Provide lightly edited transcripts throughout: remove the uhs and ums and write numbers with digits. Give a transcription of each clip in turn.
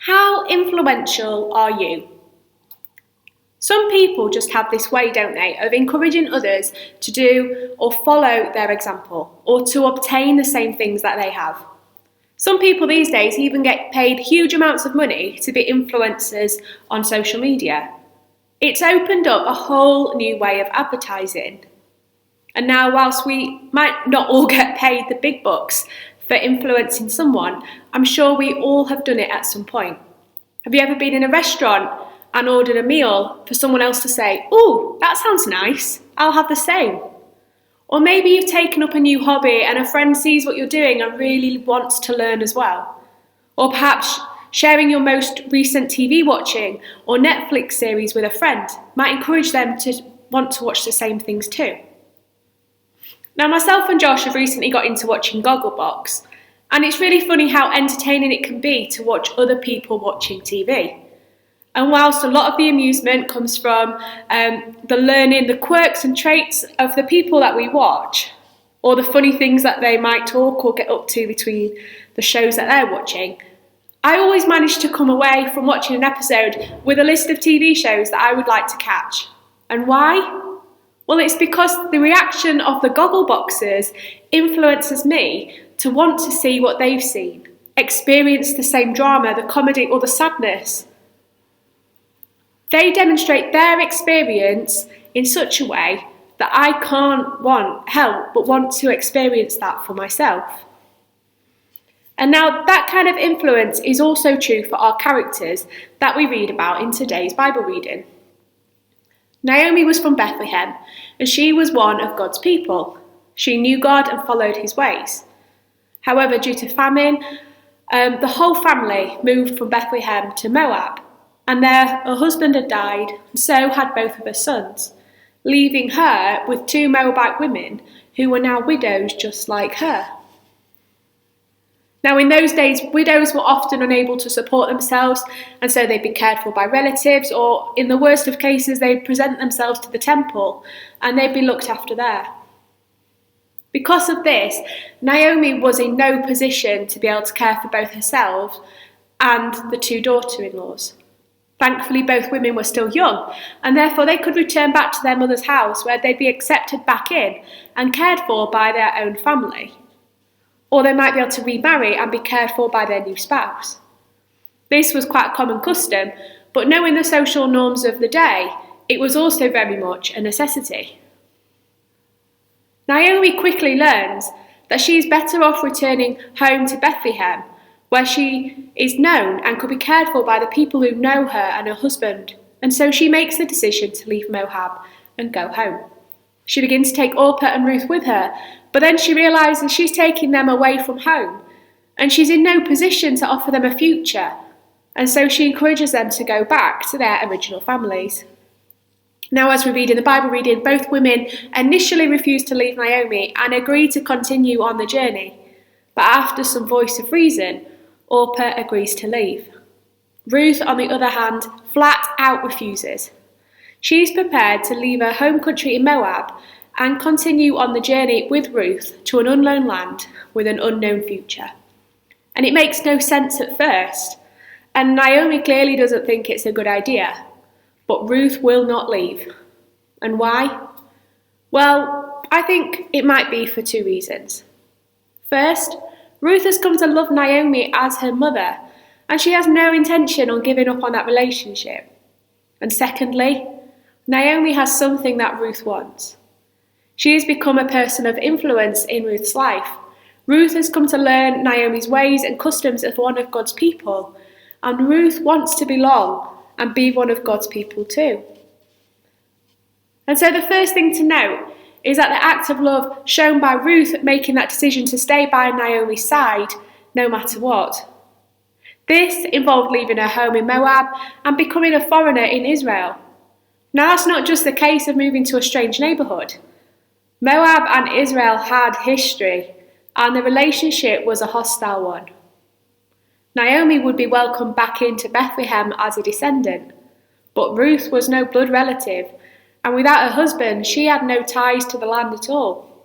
How influential are you? Some people just have this way, don't they, of encouraging others to do or follow their example, or to obtain the same things that they have. Some people these days even get paid huge amounts of money to be influencers on social media. It's opened up a whole new way of advertising. And now, whilst we might not all get paid the big bucks for influencing someone, I'm sure we all have done it at some point. Have you ever been in a restaurant and ordered a meal for someone else to say, "Ooh, that sounds nice, I'll have the same"? Or maybe you've taken up a new hobby and a friend sees what you're doing and really wants to learn as well. Or perhaps sharing your most recent TV watching or Netflix series with a friend might encourage them to want to watch the same things too. Now, myself and Josh have recently got into watching Gogglebox, and it's really funny how entertaining it can be to watch other people watching TV. And whilst a lot of the amusement comes from the learning the quirks and traits of the people that we watch, or the funny things that they might talk or get up to between the shows that they're watching, I always manage to come away from watching an episode with a list of TV shows that I would like to catch. And why? Well, it's because the reaction of the Goggleboxers influences me to want to see what they've seen, experience the same drama, the comedy or the sadness. They demonstrate their experience in such a way that I can't help but want to experience that for myself. And now that kind of influence is also true for our characters that we read about in today's Bible reading. Naomi was from Bethlehem, and she was one of God's people. She knew God and followed his ways. However, due to famine, the whole family moved from Bethlehem to Moab, and there her husband had died, and so had both of her sons, leaving her with 2 Moabite women who were now widows just like her. Now, in those days, widows were often unable to support themselves, and so they'd be cared for by relatives, or in the worst of cases, they'd present themselves to the temple, and they'd be looked after there. Because of this, Naomi was in no position to be able to care for both herself and the 2 daughter-in-laws. Thankfully, both women were still young, and therefore they could return back to their mother's house, where they'd be accepted back in and cared for by their own family. Or they might be able to remarry and be cared for by their new spouse. This was quite a common custom, but knowing the social norms of the day, it was also very much a necessity. Naomi quickly learns that she is better off returning home to Bethlehem, where she is known and could be cared for by the people who know her and her husband, and so she makes the decision to leave Moab and go home. She begins to take Orpah and Ruth with her, but then she realises she's taking them away from home, and she's in no position to offer them a future, and so she encourages them to go back to their original families. Now, as we read in the Bible reading, both women initially refuse to leave Naomi and agree to continue on the journey, but after some voice of reason, Orpah agrees to leave. Ruth, on the other hand, flat out refuses. She's prepared to leave her home country in Moab and continue on the journey with Ruth to an unknown land with an unknown future. And it makes no sense at first, and Naomi clearly doesn't think it's a good idea, but Ruth will not leave. And why? Well, I think it might be for 2 reasons. First, Ruth has come to love Naomi as her mother, and she has no intention on giving up on that relationship. And secondly, Naomi has something that Ruth wants. She has become a person of influence in Ruth's life. Ruth has come to learn Naomi's ways and customs as one of God's people, and Ruth wants to belong and be one of God's people too. And so the first thing to note is that the act of love shown by Ruth making that decision to stay by Naomi's side no matter what. This involved leaving her home in Moab and becoming a foreigner in Israel. Now, that's not just the case of moving to a strange neighbourhood. Moab and Israel had history, and the relationship was a hostile one. Naomi would be welcomed back into Bethlehem as a descendant, but Ruth was no blood relative, and without her husband, she had no ties to the land at all.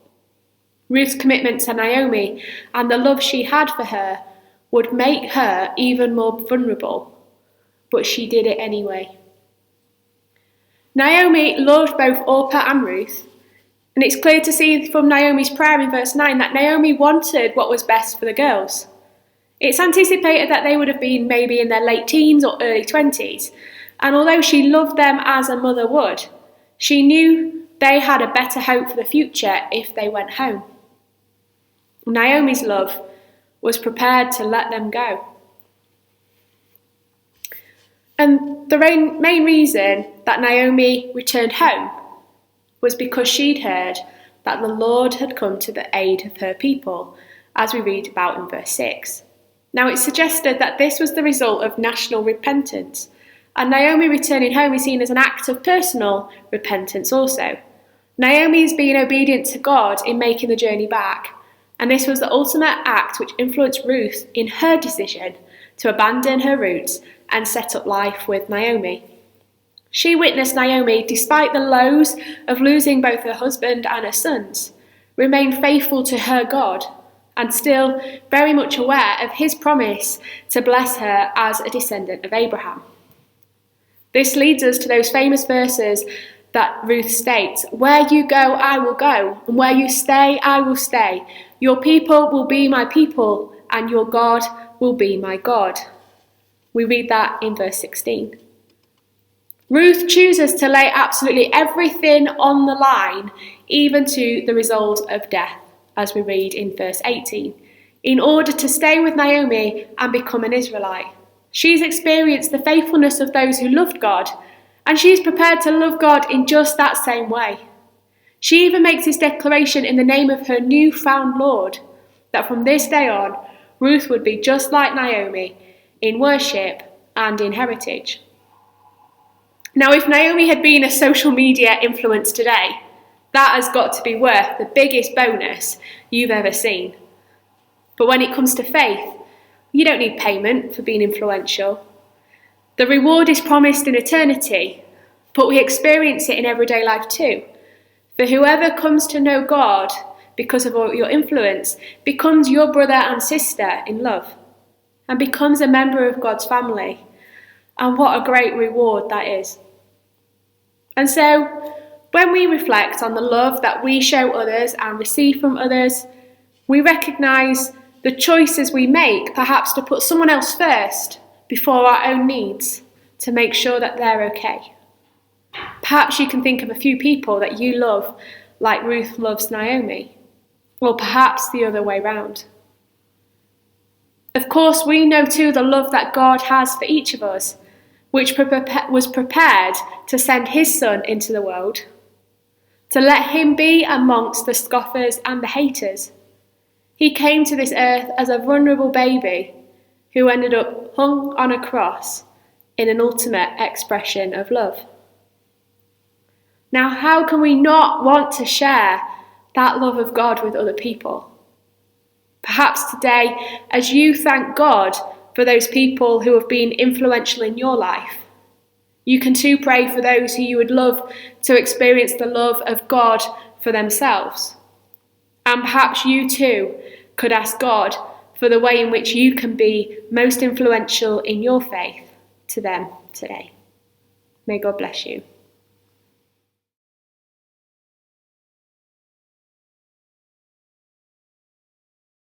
Ruth's commitment to Naomi and the love she had for her would make her even more vulnerable, but she did it anyway. Naomi loved both Orpah and Ruth, and it's clear to see from Naomi's prayer in verse 9 that Naomi wanted what was best for the girls. It's anticipated that they would have been maybe in their late teens or early 20s, and although she loved them as a mother would, she knew they had a better hope for the future if they went home. Naomi's love was prepared to let them go. And the main reason that Naomi returned home was because she'd heard that the Lord had come to the aid of her people, as we read about in verse 6. Now it's suggested that this was the result of national repentance, and Naomi returning home is seen as an act of personal repentance also. Naomi is being obedient to God in making the journey back, and this was the ultimate act which influenced Ruth in her decision to abandon her roots and set up life with Naomi. She witnessed Naomi, despite the lows of losing both her husband and her sons, remain faithful to her God and still very much aware of his promise to bless her as a descendant of Abraham. This leads us to those famous verses that Ruth states, "Where you go, I will go, and where you stay, I will stay. Your people will be my people, and your God will be my God." We read that in verse 16. Ruth chooses to lay absolutely everything on the line, even to the result of death, as we read in verse 18, in order to stay with Naomi and become an Israelite. She's experienced the faithfulness of those who loved God, and she's prepared to love God in just that same way. She even makes this declaration in the name of her newfound Lord, that from this day on, Ruth would be just like Naomi in worship and in heritage. Now, if Naomi had been a social media influence today, that has got to be worth the biggest bonus you've ever seen. But when it comes to faith, you don't need payment for being influential. The reward is promised in eternity, but we experience it in everyday life too. For whoever comes to know God because of your influence becomes your brother and sister in love and becomes a member of God's family. And what a great reward that is. And so, when we reflect on the love that we show others and receive from others, we recognise the choices we make, perhaps to put someone else first before our own needs, to make sure that they're okay. Perhaps you can think of a few people that you love like Ruth loves Naomi, or perhaps the other way round. Of course, we know too the love that God has for each of us, which was prepared to send his Son into the world, to let him be amongst the scoffers and the haters. He came to this earth as a vulnerable baby who ended up hung on a cross in an ultimate expression of love. Now, how can we not want to share that love of God with other people? Perhaps today, as you thank God for those people who have been influential in your life, you can too pray for those who you would love to experience the love of God for themselves. And perhaps you too could ask God for the way in which you can be most influential in your faith to them today. May God bless you.